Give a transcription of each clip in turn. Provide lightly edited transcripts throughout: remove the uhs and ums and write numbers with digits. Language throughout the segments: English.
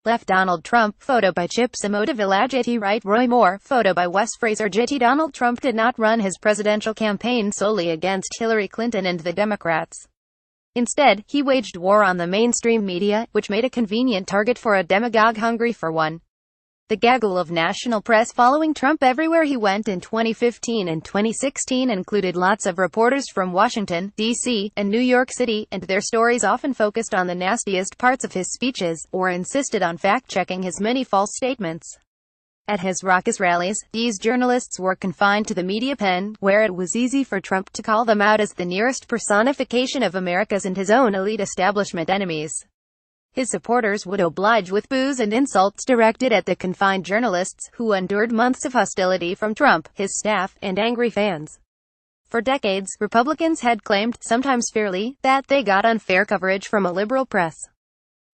Left Donald Trump, photo by Chip Samotivillagiti. Right Roy Moore, photo by Wes Fraser. Jitty. Donald Trump did not run his presidential campaign solely against Hillary Clinton and the Democrats. Instead, he waged war on the mainstream media, which made a convenient target for a demagogue hungry for one. The gaggle of national press following Trump everywhere he went in 2015 and 2016 included lots of reporters from Washington, D.C., and New York City, and their stories often focused on the nastiest parts of his speeches, or insisted on fact-checking his many false statements. At his raucous rallies, these journalists were confined to the media pen, where it was easy for Trump to call them out as the nearest personification of America's and his own elite establishment enemies. His supporters would oblige with boos and insults directed at the confined journalists, who endured months of hostility from Trump, his staff, and angry fans. For decades, Republicans had claimed, sometimes fairly, that they got unfair coverage from a liberal press.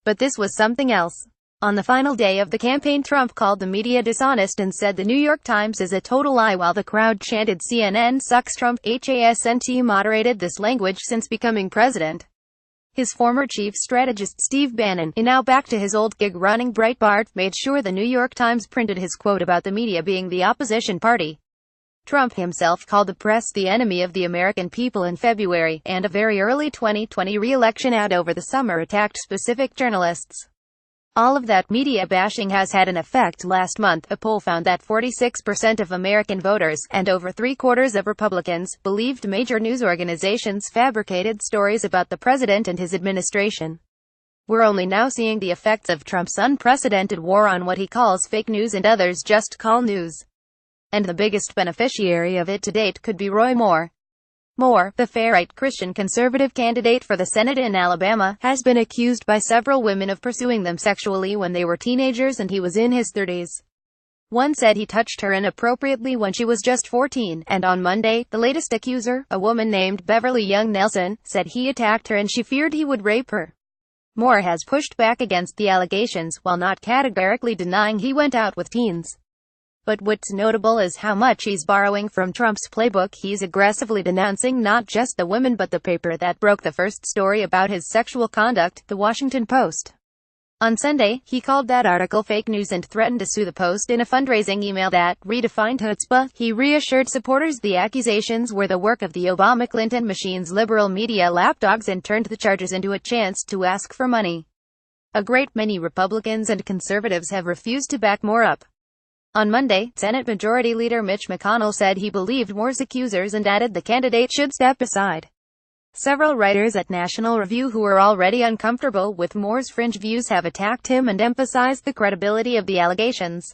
But this was something else. On the final day of the campaign, Trump called the media dishonest and said the New York Times is a total lie while the crowd chanted CNN sucks. Trump hasn't moderated this language since becoming president. His former chief strategist Steve Bannon, now back to his old gig running Breitbart, made sure the New York Times printed his quote about the media being the opposition party. Trump himself called the press the enemy of the American people in February, and a very early 2020 re-election ad over the summer attacked specific journalists. All of that media bashing has had an effect. Last month, a poll found that 46% of American voters, and over three-quarters of Republicans, believed major news organizations fabricated stories about the president and his administration. We're only now seeing the effects of Trump's unprecedented war on what he calls fake news and others just call news. And the biggest beneficiary of it to date could be Roy Moore. Moore, the far-right Christian conservative candidate for the Senate in Alabama, has been accused by several women of pursuing them sexually when they were teenagers and he was in his 30s. One said he touched her inappropriately when she was just 14, and on Monday, the latest accuser, a woman named Beverly Young Nelson, said he attacked her and she feared he would rape her. Moore has pushed back against the allegations, while not categorically denying he went out with teens. But what's notable is how much he's borrowing from Trump's playbook. He's aggressively denouncing not just the women but the paper that broke the first story about his sexual conduct, The Washington Post. On Sunday, he called that article fake news and threatened to sue the Post in a fundraising email that redefined chutzpah. He reassured supporters the accusations were the work of the Obama-Clinton machine's liberal media lapdogs and turned the charges into a chance to ask for money. A great many Republicans and conservatives have refused to back Moore up. On Monday, Senate Majority Leader Mitch McConnell said he believed Moore's accusers and added the candidate should step aside. Several writers at National Review who are already uncomfortable with Moore's fringe views have attacked him and emphasized the credibility of the allegations.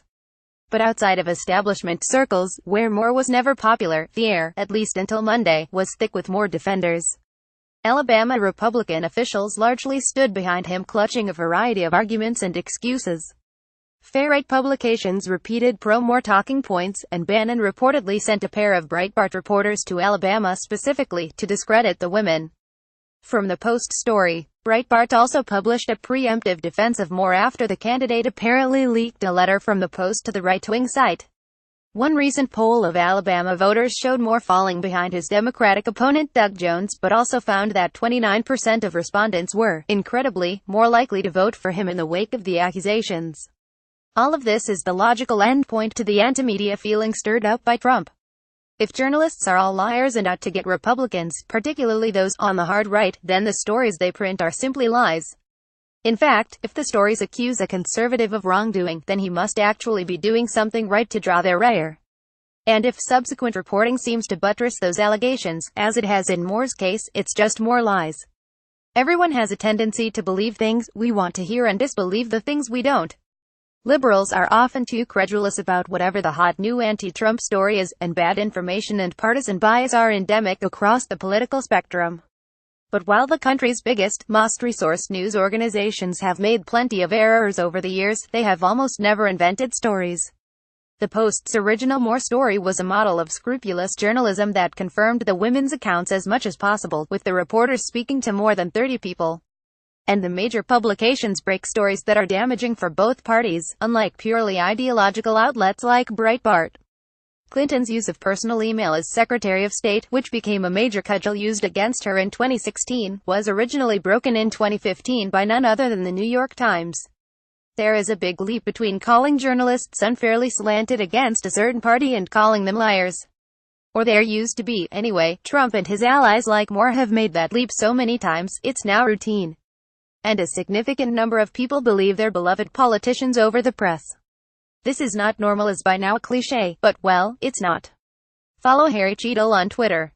But outside of establishment circles, where Moore was never popular, the air, at least until Monday, was thick with Moore defenders. Alabama Republican officials largely stood behind him, clutching a variety of arguments and excuses. Far-right publications repeated pro-Moore talking points, and Bannon reportedly sent a pair of Breitbart reporters to Alabama specifically to discredit the women. From the Post story, Breitbart also published a preemptive defense of Moore after the candidate apparently leaked a letter from the Post to the right-wing site. One recent poll of Alabama voters showed Moore falling behind his Democratic opponent Doug Jones, but also found that 29% of respondents were, incredibly, more likely to vote for him in the wake of the accusations. All of this is the logical endpoint to the anti-media feeling stirred up by Trump. If journalists are all liars and out to get Republicans, particularly those on the hard right, then the stories they print are simply lies. In fact, if the stories accuse a conservative of wrongdoing, then he must actually be doing something right to draw their ire. And if subsequent reporting seems to buttress those allegations, as it has in Moore's case, it's just more lies. Everyone has a tendency to believe things we want to hear and disbelieve the things we don't. Liberals are often too credulous about whatever the hot new anti-Trump story is, and bad information and partisan bias are endemic across the political spectrum. But while the country's biggest, most resourced news organizations have made plenty of errors over the years, they have almost never invented stories. The Post's original Moore story was a model of scrupulous journalism that confirmed the women's accounts as much as possible, with the reporters speaking to more than 30 people. And the major publications break stories that are damaging for both parties, unlike purely ideological outlets like Breitbart. Clinton's use of personal email as Secretary of State, which became a major cudgel used against her in 2016, was originally broken in 2015 by none other than the New York Times. There is a big leap between calling journalists unfairly slanted against a certain party and calling them liars. Or there used to be, anyway. Trump and his allies like Moore have made that leap so many times, it's now routine. And a significant number of people believe their beloved politicians over the press. This is not normal is by now a cliché, but, well, it's not. Follow Harry Cheadle on Twitter.